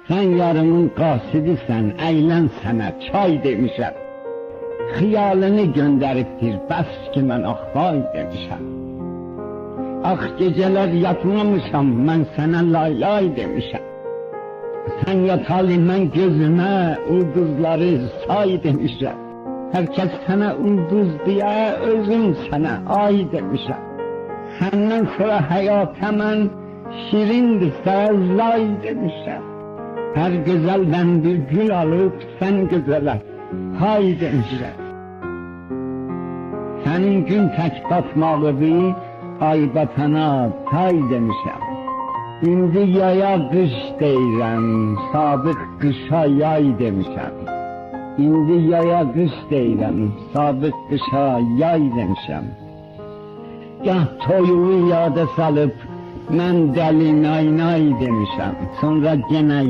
Sen yarımın qasidisən, əylən sənə çay demişəm. Xiyalını göndəribdir, bəs ki mən axbay demişəm. Ax gecələr yatmamışam, mən sənə laylay demişəm. Sen yatalı mən gözümə ulduzları say demişəm. Hər kəs sənə ulduz deyə, özüm sənə ay demişəm. Səndən sonra həyata mən şirindirsə lay demişəm. Hər gözəldən bir gül alıb sən gözələ hay demişəm. Sənin gün tək batmağıdır, ay batana tay demişəm. İndi yaya qış deyirəm, sabit qışa yay demişəm. İndi yaya qış deyirəm, sabit qışa yay demişəm. Gah toyuğu yada salıp, mən dəli nay nay demişəm. Sonra genə